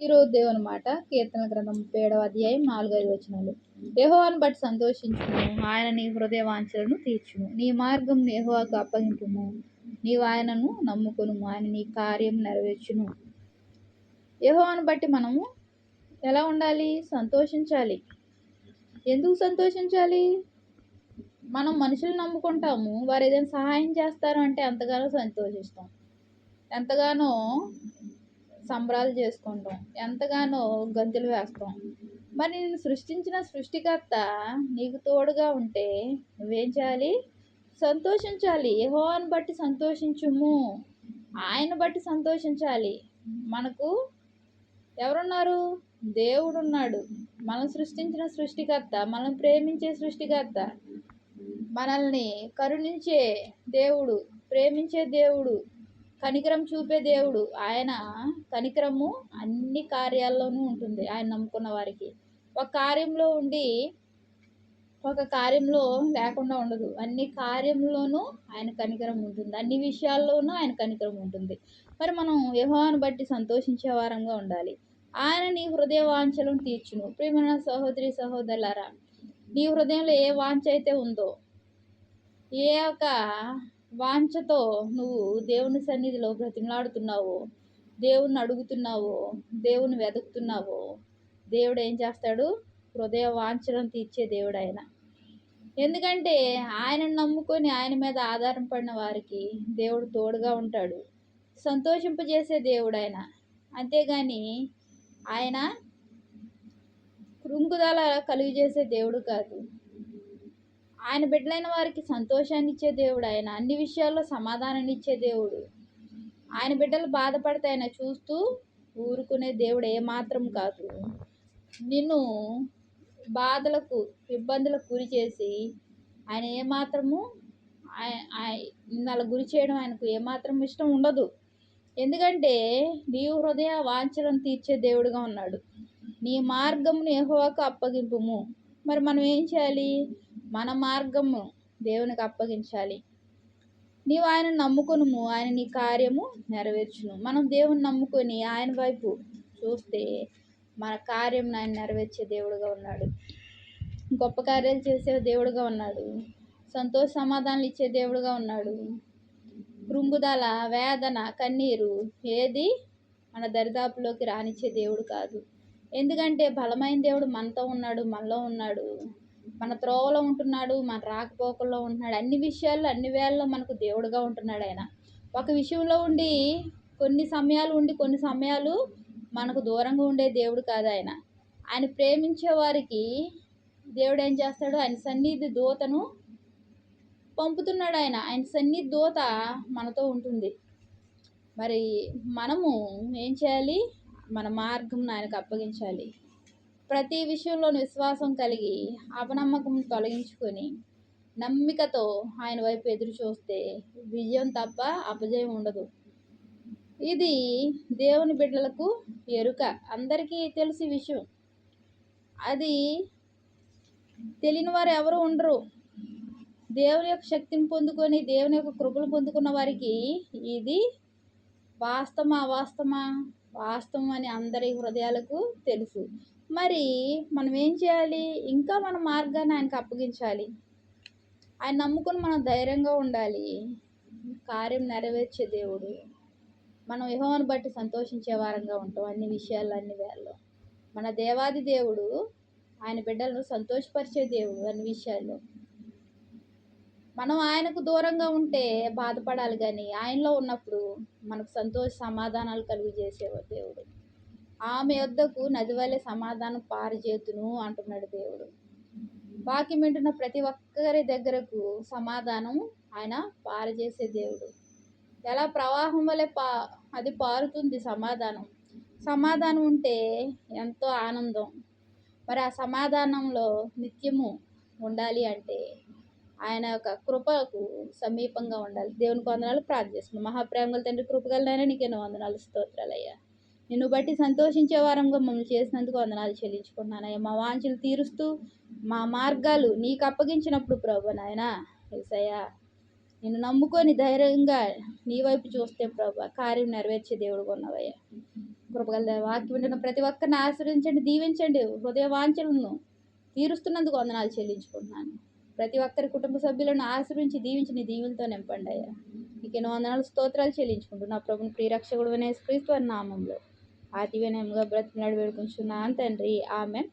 ఈరోజు దేవుని మాట కీర్తనల గ్రంథం 37వ అధ్యాయం 4-5 వచనాలు. యెహోవాను బట్టి సంతోషించుము, ఆయన నీ హృదయ వాంఛలను తీర్చును. నీ మార్గం యెహోవాకు అప్పగింపుము, నీవు ఆయనను నమ్ముకొనుము, ఆయన నీ కార్యం నెరవేర్చును. యెహోవాను బట్టి మనము ఎలా ఉండాలి? సంతోషించాలి. ఎందుకు సంతోషించాలి? మనం మనుషులు నమ్ముకుంటాము, వారు ఏదైనా సహాయం చేస్తారు అంటే ఎంతగానో సంతోషిస్తాం, ఎంతగానో సంబరాలు చేసుకుంటాం, ఎంతగానో గంతులు వేస్తాం. మరి నిన్ను సృష్టించిన సృష్టికర్త నీకు తోడుగా ఉంటే నువ్వేం చేయాలి? సంతోషించాలి. యెహోవాను బట్టి సంతోషించుము, ఆయన బట్టి సంతోషించాలి. మనకు ఎవరున్నారు? దేవుడున్నాడు. మనం సృష్టించిన సృష్టికర్త, మనం ప్రేమించే సృష్టికర్త, మనల్ని కరుణించే దేవుడు, ప్రేమించే దేవుడు, కనికరం చూపే దేవుడు. ఆయన కనికరము అన్ని కార్యాల్లోనూ ఉంటుంది ఆయన నమ్ముకున్న వారికి. ఒక కార్యంలో ఉండి ఒక కార్యంలో లేకుండా ఉండదు. అన్ని కార్యంలోనూ ఆయన కనికరం ఉంటుంది, అన్ని విషయాల్లోనూ ఆయన కనికరం ఉంటుంది. మరి మనం యెహోవాను బట్టి సంతోషించే వారంగా ఉండాలి. ఆయన నీ హృదయ వాంఛలను తీర్చును. ప్రియమైన సహోదరి సహోదరులారా, నీ హృదయంలో ఏ వాంఛ అయితే ఉందో, ఏ ఒక వాంఛతో నువ్వు దేవుని సన్నిధిలో బ్రతిమలాడుతున్నావో, దేవుణ్ణి అడుగుతున్నావో, దేవుని వెతుకుతున్నావో, దేవుడు ఏం చేస్తాడు? హృదయ వాంఛలను తీర్చే దేవుడు ఆయన. ఎందుకంటే ఆయనను నమ్ముకొని ఆయన మీద ఆధారపడిన వారికి దేవుడు తోడుగా ఉంటాడు, సంతోషింపజేసే దేవుడు ఆయన. అంతేగాని ఆయన కృంగుదల కలుగజేసే దేవుడు కాదు. ఆయన బిడ్డలైన వారికి సంతోషాన్ని ఇచ్చే దేవుడు ఆయన. అన్ని విషయాల్లో సమాధానాన్ని ఇచ్చే దేవుడు. ఆయన బిడ్డలు బాధపడితే ఆయన చూస్తూ ఊరుకునే దేవుడు ఏమాత్రం కాదు. నిన్ను బాధలకు ఇబ్బందులకు గురి చేసి ఆయన ఏమాత్రము నిన్ను అలా గురి చేయడం ఆయనకు ఏమాత్రం ఇష్టం ఉండదు. ఎందుకంటే నీవు హృదయ వాంఛలను తీర్చే దేవుడుగా ఉన్నాడు. నీ మార్గమును యెహోవాకు అప్పగింపుము. మరి మనం ఏం చేయాలి? మన మార్గము దేవునికి అప్పగించాలి. నీవు ఆయన నమ్ముకొనుము, ఆయన నీ కార్యము నెరవేర్చును. మనం దేవుని నమ్ముకొని ఆయన వైపు చూస్తే మన కార్యం ఆయన నెరవేర్చే దేవుడుగా ఉన్నాడు, గొప్ప కార్యాలు చేసే దేవుడుగా ఉన్నాడు, సంతోష సమాధానాలు ఇచ్చే దేవుడుగా ఉన్నాడు. కృంగుదల, వేదన, కన్నీరు ఏది మన దరిదాపులోకి రానిచ్చే దేవుడు కాదు. ఎందుకంటే బలమైన దేవుడు మనతో ఉన్నాడు, మనలో ఉన్నాడు, మన త్రోవలో ఉంటున్నాడు, మన రాకపోకల్లో ఉంటున్నాడు. అన్ని విషయాల్లో అన్ని వేళల్లో మనకు దేవుడుగా ఉంటున్నాడు ఆయన. ఒక విషయంలో ఉండి కొన్ని సమయాలు మనకు దూరంగా ఉండే దేవుడు కాదు ఆయన. ఆయన ప్రేమించే వారికి దేవుడు ఏం చేస్తాడు? ఆయన సన్నిధి దూతను పంపుతున్నాడు ఆయన. ఆయన సన్నిధి దూత మనతో ఉంటుంది. మరి మనము ఏం చేయాలి? మన మార్గం ఆయనకు అప్పగించాలి. ప్రతి విషయంలో విశ్వాసం కలిగి అపనమ్మకం తొలగించుకొని నమ్మికతో ఆయన వైపు ఎదురు చూస్తే విజయం తప్ప అపజయం ఉండదు. ఇది దేవుని బిడ్డలకు ఎరుక, అందరికీ తెలిసి విషయం. అది తెలియని వారు ఎవరు ఉండరు. దేవుని యొక్క శక్తిని పొందుకొని దేవుని యొక్క కృపను పొందుకున్న వారికి ఇది వాస్తవం అని అందరి హృదయాలకు తెలుసు. మరి మనం ఏం చేయాలి? ఇంకా మన మార్గాన్ని ఆయనకు అప్పగించాలి. ఆయన నమ్ముకొని మనం ధైర్యంగా ఉండాలి. కార్యం నెరవేర్చే దేవుడు. మనం యెహోవాను బట్టి సంతోషించే వారంగా ఉంటాం అన్ని విషయాల్లో, అన్ని వేళల్లో. మన దేవాది దేవుడు ఆయన బిడ్డలను సంతోషపరిచే దేవుడు అన్ని విషయాల్లో. మనం ఆయనకు దూరంగా ఉంటే బాధపడాలి, కానీ ఆయనలో ఉన్నప్పుడు మనకు సంతోష సమాధానాలు కలుగజేసే దేవుడు. ఆమె యొద్దకు నది వలె సమాధానం పారజేతును అంటున్నాడు దేవుడు. వాక్యం వింటున్న ప్రతి ఒక్కరి దగ్గరకు సమాధానం ఆయన పారజేసే దేవుడు. ఎలా ప్రవాహం వలె అది పారుతుంది సమాధానం ఉంటే ఎంతో ఆనందం. మరి ఆ సమాధానంలో నిత్యము ఉండాలి అంటే ఆయన యొక్క కృపకు సమీపంగా ఉండాలి. దేవునికి వందనాలు. ప్రార్థిస్తున్నాం. మహాప్రేమగల తండ్రి, కృపగలనైనా నీకెన్నో వందనాలు, స్తోత్రాలయ్యా. నిన్ను బట్టి సంతోషించే వారంగా మమ్మల్ని చేసినందుకు వందనాలు చెల్లించుకుంటున్నానయ్యా. మా వాంఛలు తీరుస్తూ మా మార్గాలు నీకు అప్పగించినప్పుడు ప్రభు నాయనా యేసయ్యా, నిన్ను నమ్ముకొని ధైర్యంగా నీ వైపు చూస్తే ప్రభు కార్యం నెరవేర్చే దేవుడుగా ఉన్నావయ్యా. కృపగల వాక్యం వింటున్న ప్రతి ఒక్కరిని ఆశీర్వదించండి, దీవించండి. హృదయ వాంఛలను తీరుస్తున్నందుకు వందనాలు చెల్లించుకుంటున్నాను. ప్రతి ఒక్కరి కుటుంబ సభ్యులను ఆశీర్వించి దీవించి నీ దీవులతో నింపండి అయ్యా. నీకెన్నో వందనాలు స్తోత్రాలు చెల్లించుకుంటూ నా ప్రభుని ప్రియరక్షకుడు యేసుక్రీస్తు వారి నామంలో అతి వినయంగా బ్రతిమలాడి వేడుకుంటున్నాను తండ్రి. ఆమేన్.